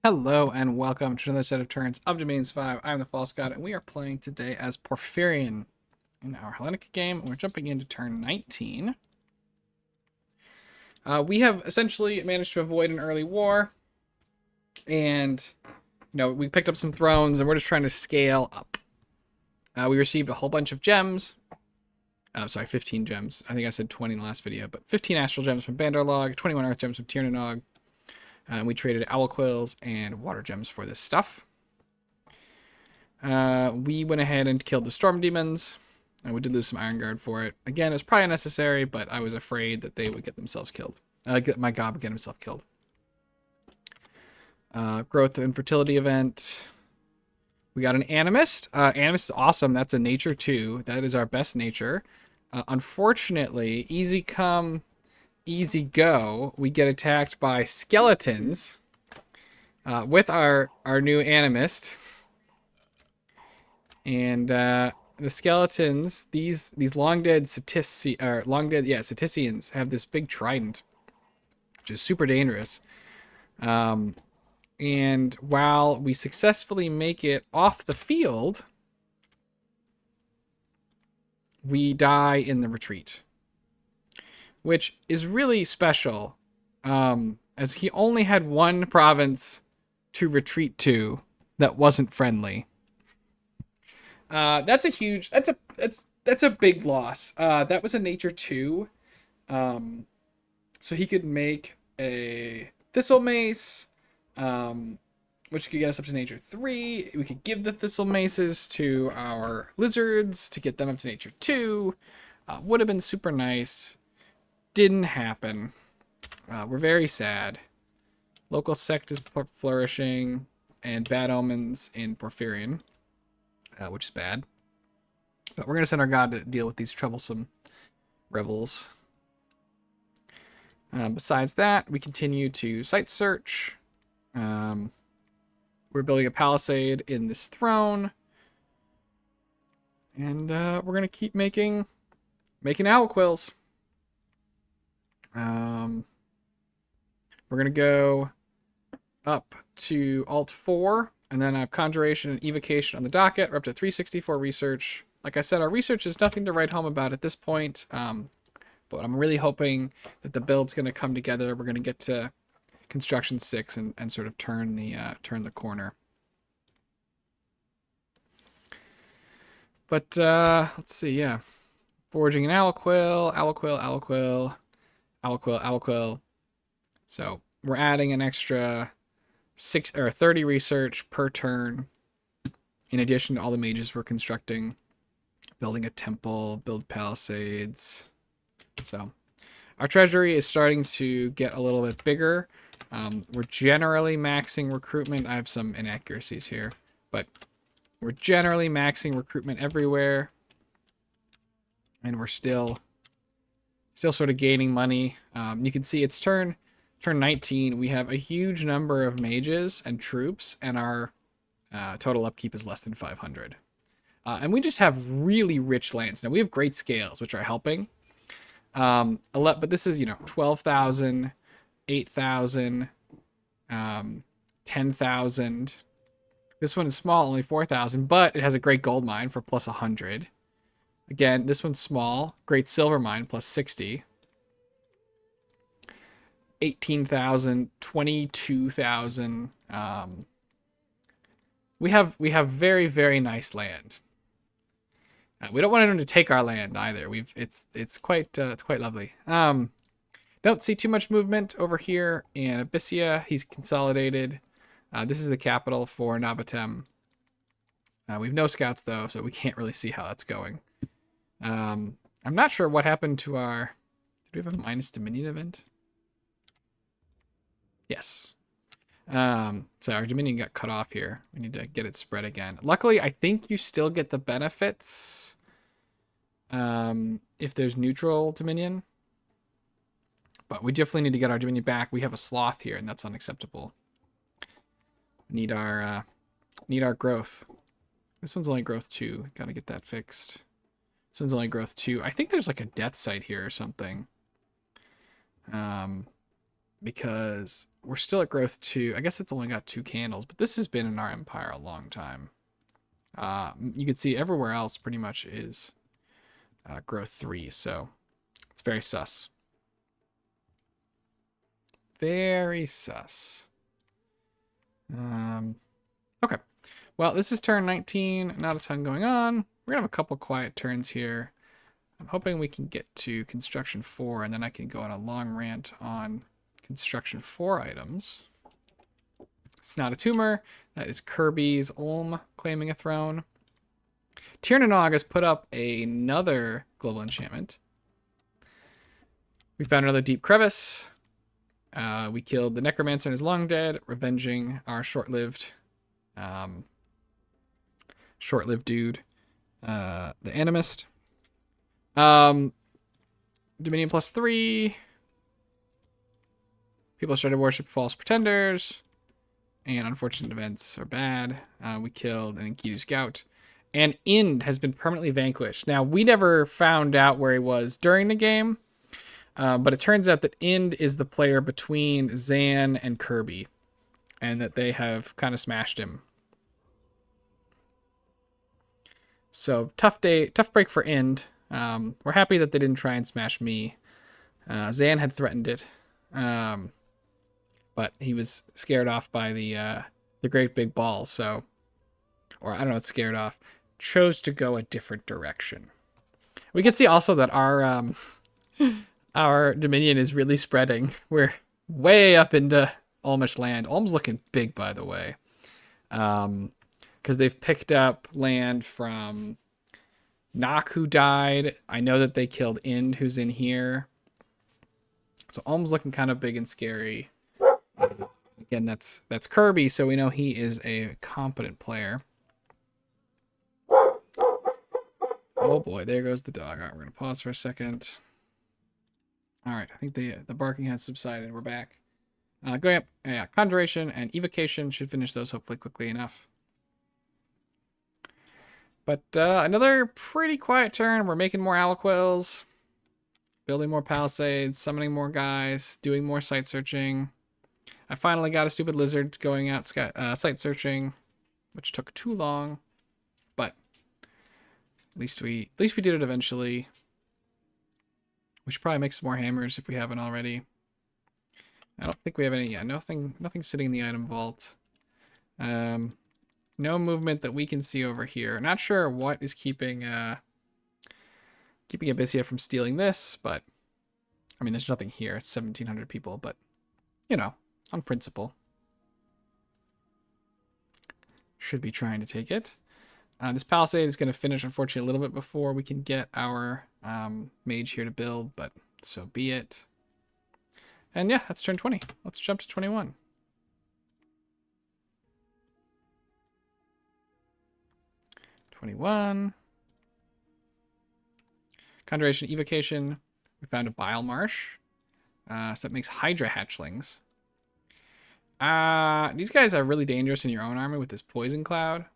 Hello and welcome to another set of turns of Dominions 5. I'm the False God, and we are playing today as Porphyion in our Hellenica game. We're jumping into turn 19. We have essentially managed to avoid an early war, and we picked up some thrones, and we're just trying to scale up. We received a whole bunch of gems. 15 gems. I think I said 20 in the last video, but 15 astral gems from Bandarlog, 21 earth gems from Tiernanog. We traded owl quills and water gems for this stuff. We went ahead and killed the storm demons. We did lose some iron guard for it. Again, it was probably unnecessary, but I was afraid that they would get themselves killed. My god would get himself killed. Growth and fertility event. We got an animist. Animist is awesome. That's a nature 2. That is our best nature. Unfortunately, easy come, easy go, we get attacked by skeletons with our new animist. And the skeletons, these long dead Ceticians have this big trident, which is super dangerous. And while we successfully make it off the field, we die in the retreat, which is really special, as he only had one province to retreat to that wasn't friendly. That's a big loss. That was a nature 2, so he could make a thistle mace, which could get us up to nature 3. We could give the thistle maces to our lizards to get them up to nature 2. Would have been super nice. Didn't happen. We're very sad. Local sect is flourishing, and bad omens in Porphyion, which is bad. But we're going to send our god to deal with these troublesome rebels. Besides that, we continue to site search. We're building a palisade in this throne. And we're going to keep making owl quills. We're going to go up to Alt 4, and then I have Conjuration and Evocation on the docket. We're up to 364 research. Like I said, our research is nothing to write home about at this point, but I'm really hoping that the build's going to come together. We're going to get to Construction 6 and sort of turn the corner. But let's see, yeah. Forging an owl quill, owl quill, owl quill. Owl quill, owl quill. So we're adding an extra 30 research per turn, in addition to all the mages we're constructing, building a temple, build palisades. So our treasury is starting to get a little bit bigger. We're generally maxing recruitment. I have some inaccuracies here, but we're generally maxing recruitment everywhere, and we're still sort of gaining money. You can see it's turn 19. We have a huge number of mages and troops, and our total upkeep is less than 500. And we just have really rich lands. Now we have great scales, which are helping. But this is 12,000, 8,000, 10,000. This one is small, only 4,000, but it has a great gold mine for plus 100. Again, this one's small. Great silver mine, plus 60. 18,000, 22,000. We have very, very nice land. We don't want anyone to take our land either. It's quite lovely. Don't see too much movement over here in Abyssia. He's consolidated. This is the capital for Nabatem. We have no scouts though, so we can't really see how that's going. I'm not sure what happened to our... Did we have a minus Dominion event? Yes. So our Dominion got cut off here. We need to get it spread again. Luckily, I think you still get the benefits if there's neutral Dominion. But we definitely need to get our Dominion back. We have a sloth here, and that's unacceptable. Need our growth. This one's only growth 2. Gotta get that fixed. This one's only growth 2. I think there's like a death site here or something. because we're still at growth 2. I guess it's only got 2 candles, but this has been in our empire a long time. You can see everywhere else pretty much is growth 3, so it's very sus. Very sus. Okay. Well, this is turn 19. Not a ton going on. We're going to have a couple quiet turns here. I'm hoping we can get to construction 4, and then I can go on a long rant on construction 4 items. It's not a tumor. That is Kirby's Ulm claiming a throne. Tiernanog has put up another global enchantment. We found another deep crevice. We killed the Necromancer and his long dead, revenging our short-lived dude, the Animist. Dominion +3. People started to worship false pretenders. And unfortunate events are bad. We killed an Enkidu scout. And Ind has been permanently vanquished. Now, we never found out where he was during the game. But it turns out that Ind is the player between Zan and Kirby. And that they have kind of smashed him. So, tough break for Ind. We're happy that they didn't try and smash me. Zan had threatened it. But he was scared off by the great big ball, so... Or, I don't know, scared off. Chose to go a different direction. We can see also that our... Our Dominion is really spreading. We're way up into Ulmish land. Ulm's looking big, by the way. Because they've picked up land from Nock, who died. I know that they killed Ind, who's in here. So Ulm's looking kind of big and scary. Again, that's Kirby, so we know he is a competent player. Oh boy, there goes the dog. All right, we're going to pause for a second. All right, I think the barking has subsided. We're back. Going up, yeah, Conjuration and Evocation should finish those hopefully quickly enough. But another pretty quiet turn. We're making more Aliquils, building more Palisades, summoning more guys, doing more site searching. I finally got a stupid lizard going out site searching, which took too long, but at least we did it eventually. We should probably make some more hammers if we haven't already. I don't think we have any. Yeah, nothing sitting in the item vault. No movement that we can see over here. Not sure what is keeping Abyssia from stealing this, but I mean, there's nothing here. It's 1,700 people, but you know, on principle, should be trying to take it. This Palisade is going to finish, unfortunately, a little bit before we can get our mage here to build, but so be it. And yeah, that's turn 20. Let's jump to 21. Conjuration, Evocation. We found a Bile Marsh. So that makes Hydra hatchlings. These guys are really dangerous in your own army with this Poison Cloud.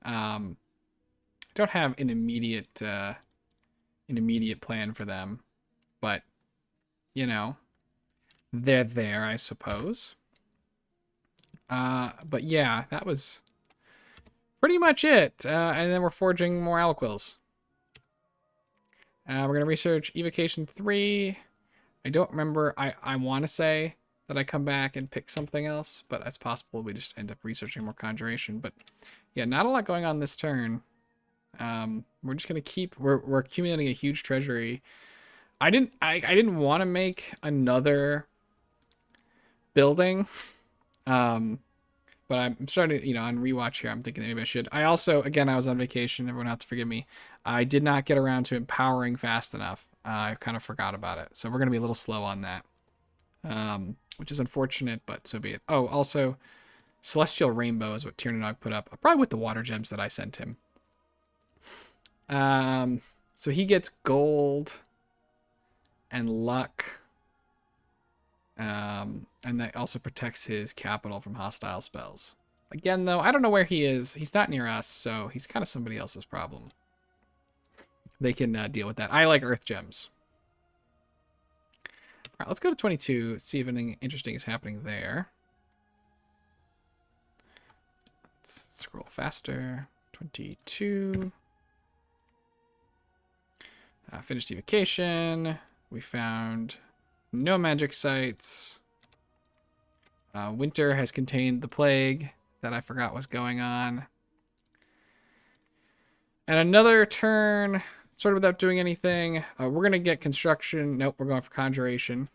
Don't have an immediate plan for them, but you know, they're there, I suppose. But yeah, that was pretty much it. And then we're forging more Aliquils. We're gonna research Evocation 3. I don't remember. I want to say that I come back and pick something else, but it's possible we just end up researching more Conjuration. But yeah, not a lot going on this turn. We're just gonna keep. We're accumulating a huge treasury. I didn't want to make another building, but I'm starting. You know, on rewatch here, I'm thinking that maybe I should. I also, again, I was on vacation. Everyone has to forgive me. I did not get around to empowering fast enough. I kind of forgot about it, so we're gonna be a little slow on that, which is unfortunate, but so be it. Oh, also, Celestial Rainbow is what Tiernanog put up, probably with the water gems that I sent him. So he gets gold and luck. And that also protects his capital from hostile spells. Again, though, I don't know where he is. He's not near us, so he's kind of somebody else's problem. They can deal with that. I like earth gems. All right, let's go to 22, see if anything interesting is happening there. Let's scroll faster. 22. Finished evocation. We found no magic sites. Winter has contained the plague that I forgot was going on. And another turn, sort of without doing anything. We're going to get construction. Nope, we're going for conjuration.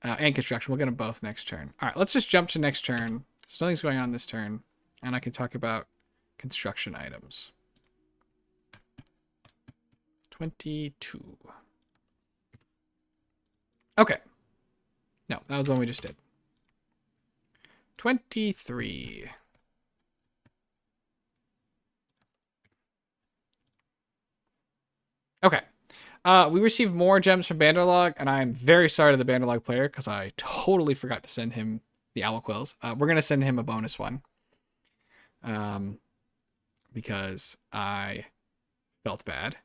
And construction. We'll get them both next turn. All right, let's just jump to next turn. So nothing's going on this turn. And I can talk about construction items. 22. Okay. No, that was the one we just did. 23. Okay. We received more gems from Banderlog, and I'm very sorry to the Banderlog player because I totally forgot to send him the Aliquills. We're going to send him a bonus one. Because I felt bad.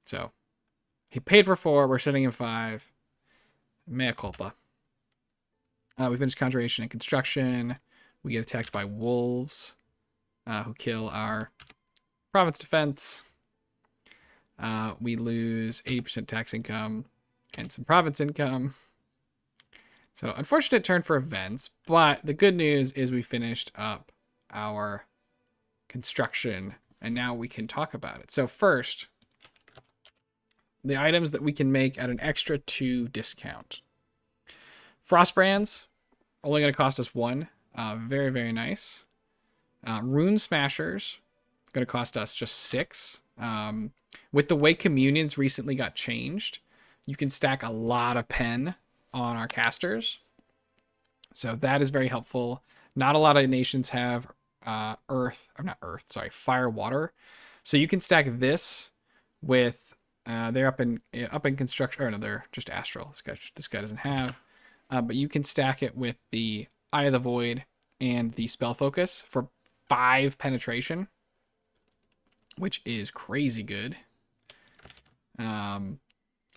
So he paid for 4. We're sending him 5. Mea culpa. We finished conjuration and construction. We get attacked by wolves who kill our province defense. We lose 80% tax income and some province income. So unfortunate turn for events, but the good news is we finished up our construction and now we can talk about it. So first, the items that we can make at an extra 2 discount. Frostbrands, only going to cost us 1. Very, very nice. Rune Smashers, going to cost us just 6. With the way communions recently got changed, you can stack a lot of pen on our casters. So that is very helpful. Not a lot of nations have fire water. So you can stack this with they're up in construction, or no, they're just astral. This guy doesn't have. But you can stack it with the Eye of the Void and the Spell Focus for 5 penetration, which is crazy good.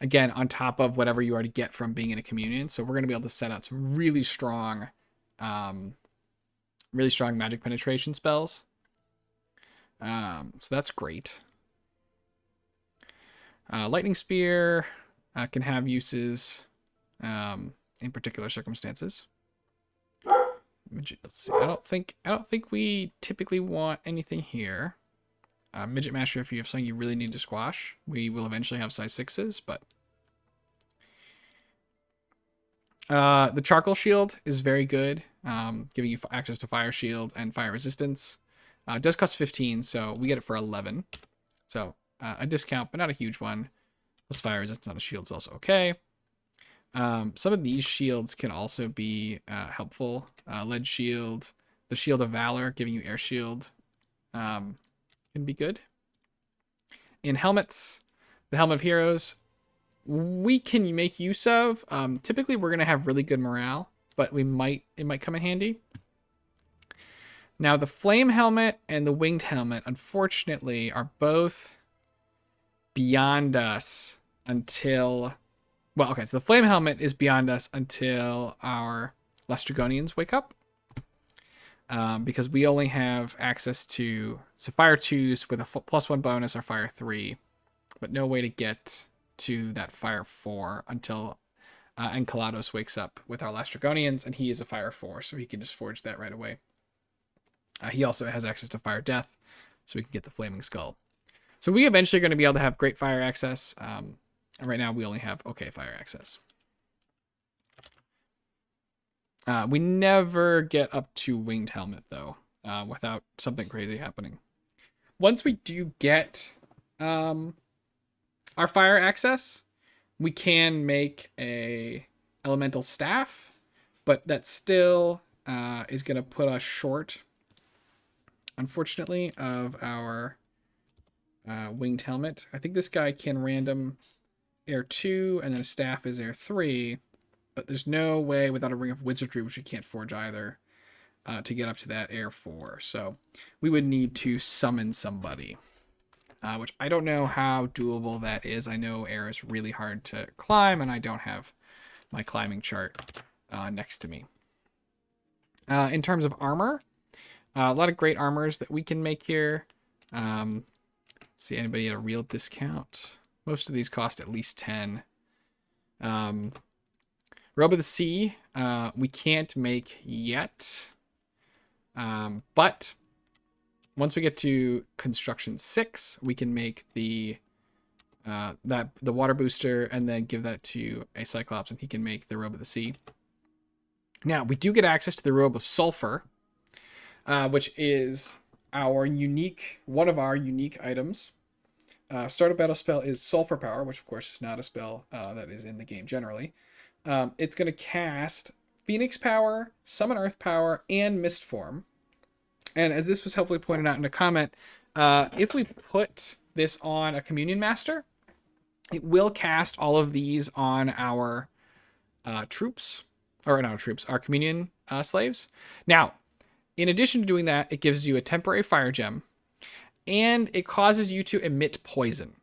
Again, on top of whatever you already get from being in a communion. So we're going to be able to set out some really strong magic penetration spells. So that's great. Lightning Spear can have uses in particular circumstances. Let's see. I don't think we typically want anything here. Midget Master, if you have something you really need to squash, we will eventually have size 6s, but the Charcoal Shield is very good, giving you access to Fire Shield and Fire Resistance. It does cost 15, so we get it for 11. So a discount, but not a huge one. Plus Fire Resistance on a shield is also okay. Some of these shields can also be helpful. Lead Shield, the Shield of Valor, giving you Air Shield, can be good. In helmets, the Helmet of Heroes, we can make use of. Typically, we're going to have really good morale, but it might come in handy. Now, the Flame Helmet and the Winged Helmet, unfortunately, are both beyond us until... Well, okay, so the Flame Helmet is beyond us until our Lastrygonians wake up. Because we only have access to Fire 2s with a +1 bonus or Fire 3, but no way to get to that Fire 4 until Enceladus wakes up with our Lastrygonians, and he is a Fire 4, so he can just forge that right away. He also has access to Fire Death, so we can get the Flaming Skull. So we eventually are going to be able to have great fire access. Right now we only have okay fire access. We never get up to Winged Helmet, though, without something crazy happening. Once we do get our fire access, we can make a elemental staff, but that still is going to put us short, unfortunately, of our Winged Helmet. I think this guy can random Air 2, and then a staff is Air 3. But there's no way without a Ring of Wizardry, which we can't forge either, to get up to that Air 4. So we would need to summon somebody. which I don't know how doable that is. I know air is really hard to climb, and I don't have my climbing chart next to me. In terms of armor, a lot of great armors that we can make here. See anybody at a real discount? Most of these cost at least 10. Robe of the Sea, we can't make yet. But once we get to construction 6, we can make the water booster and then give that to a Cyclops, and he can make the Robe of the Sea. Now, we do get access to the Robe of Sulfur, which is one of our unique items. Start a battle spell is Sulfur Power, which of course is not a spell that is in the game generally. It's going to cast Phoenix Power, Summon Earth Power, and Mist Form. And as this was helpfully pointed out in a comment, if we put this on a Communion Master, it will cast all of these on our troops, or not our troops, our Communion slaves. Now, in addition to doing that, it gives you a temporary fire gem, and it causes you to emit poison,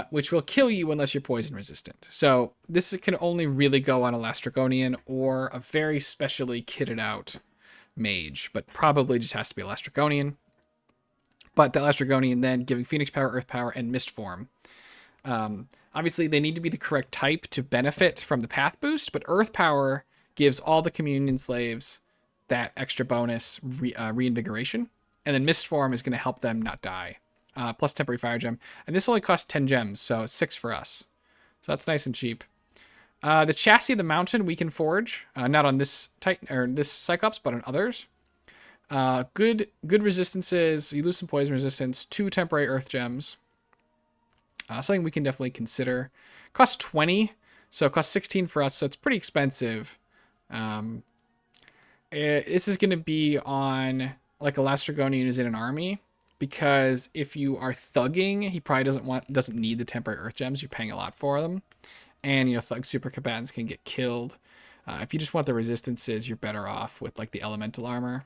which will kill you unless you're poison resistant. So this can only really go on a Lastrygonian or a very specially kitted out mage, but probably just has to be a Lastrygonian. But the Lastrygonian then giving Phoenix Power, Earth Power, and Mist Form. Obviously, they need to be the correct type to benefit from the path boost, but Earth Power gives all the Communion slaves that extra bonus reinvigoration. And then Mist Form is going to help them not die. Plus temporary fire gem. And this only costs 10 gems, so it's 6 for us. So that's nice and cheap. The chassis of the mountain we can forge. Not on this Titan or this Cyclops, but on others. Good resistances. You lose some poison resistance. 2 temporary earth gems. Something we can definitely consider. Costs 20, so it costs 16 for us, so it's pretty expensive. This is going to be on like a Lastrygonian who's in an army, because if you are thugging, he probably doesn't need the temporary earth gems. You're paying a lot for them, and thug super combatants can get killed. If you just want the resistances, you're better off with like the elemental armor,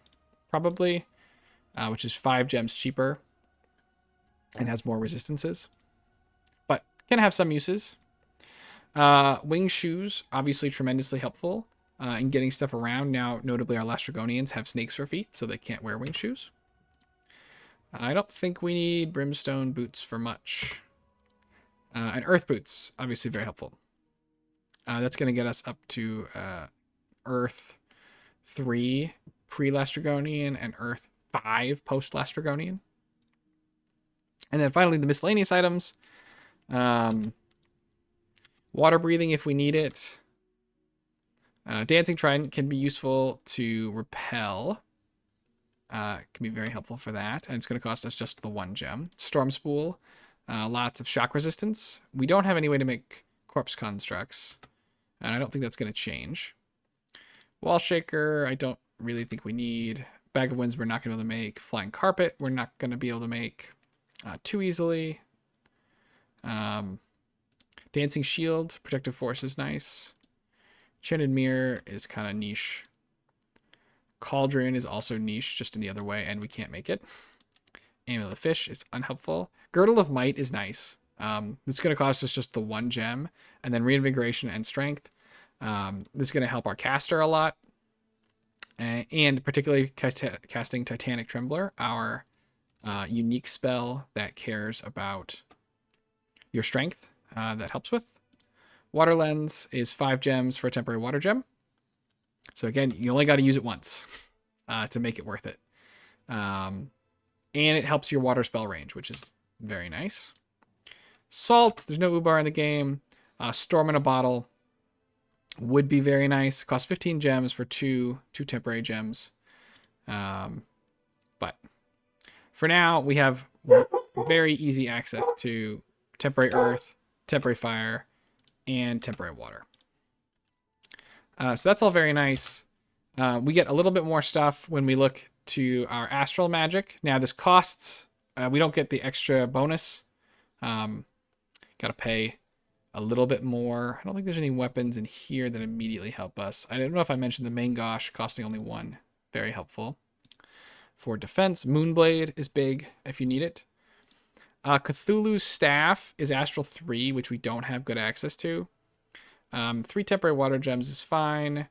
probably, which is 5 gems cheaper and has more resistances, but can have some uses. Wing shoes, obviously tremendously helpful in getting stuff around. Now, notably, our Lastrygonians have snakes for feet, so they can't wear wing shoes. I don't think we need brimstone boots for much. And earth boots, obviously very helpful. That's going to get us up to Earth 3 pre-Lastrygonian and Earth 5 post-Lastrygonian. And then finally, the miscellaneous items. Water breathing if we need it. Dancing Trident can be useful to repel. Can be very helpful for that. And it's going to cost us just the 1 gem. Storm Spool. Lots of shock resistance. We don't have any way to make corpse constructs, and I don't think that's going to change. Wall Shaker, I don't really think we need. Bag of Winds, we're not going to be able to make. Flying Carpet, we're not going to be able to make too easily. Dancing Shield, Protective Force is nice. Enchanted Mirror is kind of niche. Cauldron is also niche, just in the other way, and we can't make it. Amulet of Fish is unhelpful. Girdle of Might is nice. This is going to cost us just the 1 gem, and then Reinvigoration and Strength. This is going to help our caster a lot, and particularly casting Titanic Trembler, our unique spell that cares about your strength, that helps with. Water Lens is 5 gems for a temporary water gem. So again, you only got to use it once to make it worth it. And it helps your water spell range, which is very nice. Salt, there's no Ubar in the game. Storm in a Bottle would be very nice. Costs 15 gems for two temporary gems. But for now, we have very easy access to temporary earth, temporary fire, and temporary water. So that's all very nice. We get a little bit more stuff when we look to our astral magic. Now this costs, we don't get the extra bonus. Gotta pay a little bit more. I don't think there's any weapons in here that immediately help us. I don't know if I mentioned the Mangosh costing only 1. Very helpful. For defense, Moonblade is big if you need it. Cthulhu's Staff is Astral 3, which we don't have good access to. 3 temporary water gems is fine,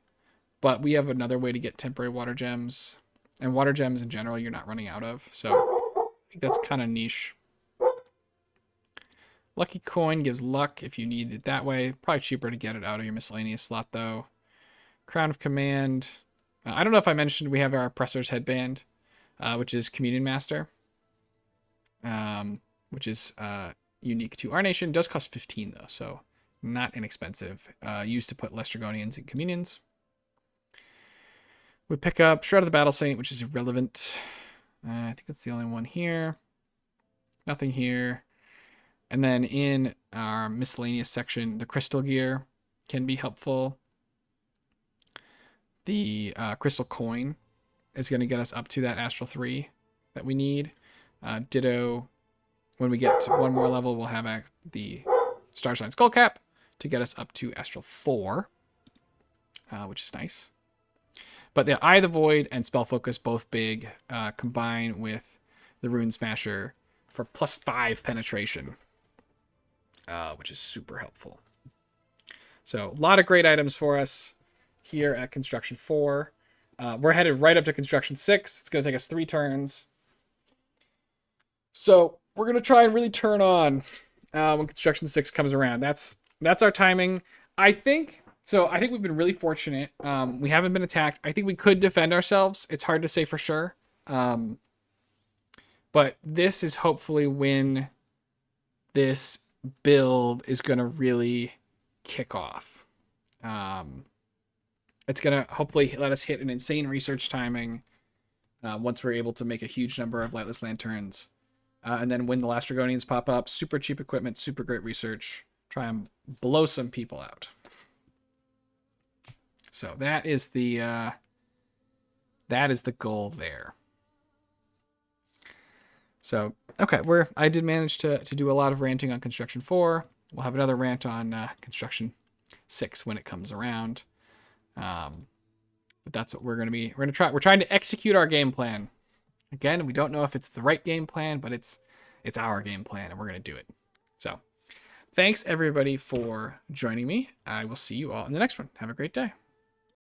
but we have another way to get temporary water gems. And water gems in general, you're not running out of. So I think that's kind of niche. Lucky Coin gives luck if you need it that way. Probably cheaper to get it out of your miscellaneous slot, though. Crown of Command. I don't know if I mentioned we have our Oppressor's Headband, which is Communion Master, which is unique to our nation. Does cost 15, though, so not inexpensive. Used to put Lestragonians in Communions. We pick up Shroud of the Battle Saint, which is irrelevant. I think that's the only one here. Nothing here. And then in our miscellaneous section, the Crystal Gear can be helpful. The Crystal Coin is going to get us up to that Astral 3 that we need. Ditto, when we get to one more level, we'll have the Starshine Skullcap to get us up to Astral 4, which is nice. But the Eye of the Void and Spell Focus, both big, combine with the Rune Smasher for +5 penetration, which is super helpful. So a lot of great items for us here at Construction 4. We're headed right up to Construction 6. It's going to take us 3 turns. So we're going to try and really turn on when Construction 6 comes around. That's our timing. I think we've been really fortunate. We haven't been attacked. I think we could defend ourselves. It's hard to say for sure. But this is hopefully when this build is going to really kick off. It's going to hopefully let us hit an insane research timing once we're able to make a huge number of Lightless Lanterns. And then when the Lastragonians pop up, super cheap equipment, super great research. Try and blow some people out. So that is the goal there. So, okay, I did manage to do a lot of ranting on Construction 4. We'll have another rant on Construction 6 when it comes around. But that's what we're going to be. We're trying to execute our game plan. Again, we don't know if it's the right game plan, but it's our game plan, and we're going to do it. So, thanks everybody for joining me. I will see you all in the next one. Have a great day.